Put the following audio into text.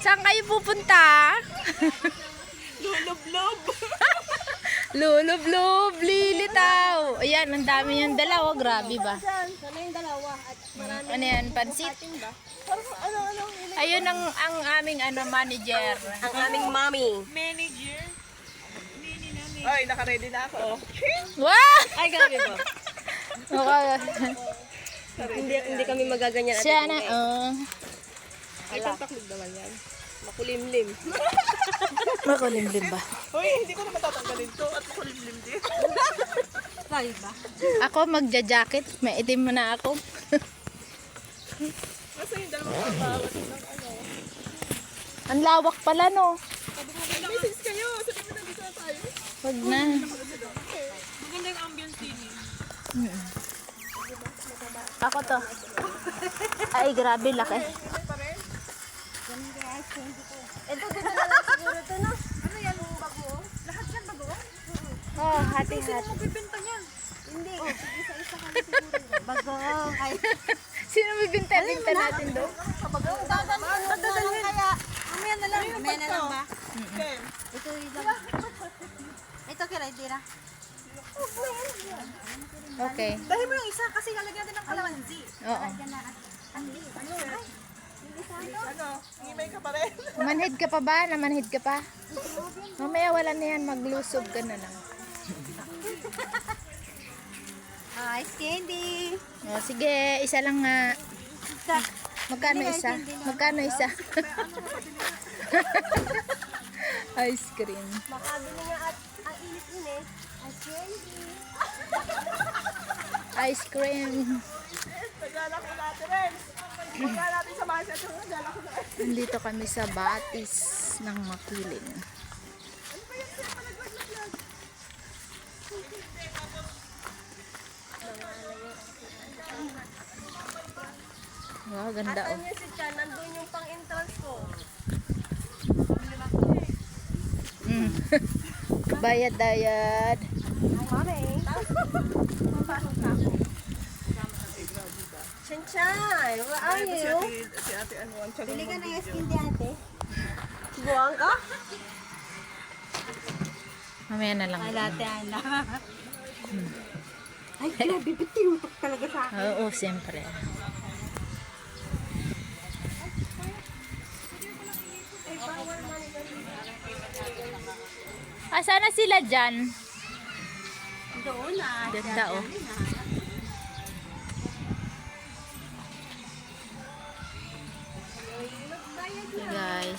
Saan kayo pupunta? Lulublob. Lulublob, lilitaw. Ayan, ang dami yung dalawa. Grabe ba? Sana yung dalawa at marami. Ano yan, pansit? Ano? Ayun ang aming manager. Ang aming mommy. Manager? Ay, naka-ready na ako. Wow! Ay, grabe ba? Okay. Hindi kami magaganyan at Siya na, Ay, pantaklog naman yan. Makulimlim. makulimlim ba? Uy, hindi ko naman tatanggalin to at makulimlim din. Bakit ba? Ako magja-jacket. May itim mo na ako. Kasi yung dalawang bawat ng ano. Ang lawak pala, no? Message kayo. Sabi mo na dito na tayo. Wag na. Maganda yung ambience din eh. Ako to. Ay, grabe, laki. Ito, dito na lang siguro ito, no? Ano yan, bago? Lahat yan bago? Oh, hati-hati. Magbibenta niyan. Hindi. Isa-isa kami siguro. Bago. Ay. Sino bibinta-binta natin doon? Dadalhin kaya. Mamaya na lang. Mamaya na lang ba? Ito lang. Ito kira, hindi na. Okay. Dahil mo yung isa kasi lalagyan din ng kalamansi. Oo. Ano? Himay ka pa rin? Manhid ka pa ba? Namanhid ka pa? Mamaya wala na yan. Maglusob ka na lang. Ice candy. O, sige. Isa lang nga. Magkano isa? Magkano isa? Ice cream. Makabili nga at ang init-init. Ice candy. Ice cream. Nagala ko natin rin. Magkala natin sa mga set. Nagala ko na. Nandito kami sa Batis ng Makiling. Wow, ganda oh. Ano si Chan? Nandun yung pang-entrance ko. Bayad-dayad. Ang mami. Papasok na ako. Chan, where are you? Si ate ano, ang tiyaga Bili ka na yung skin di ate. Buwang ka? Mamaya na lang. Alate, ala. Ay, grabe, bitinutok talaga sa akin. Oo, siyempre. Asa na sila dyan? Doon na. Ganda oh.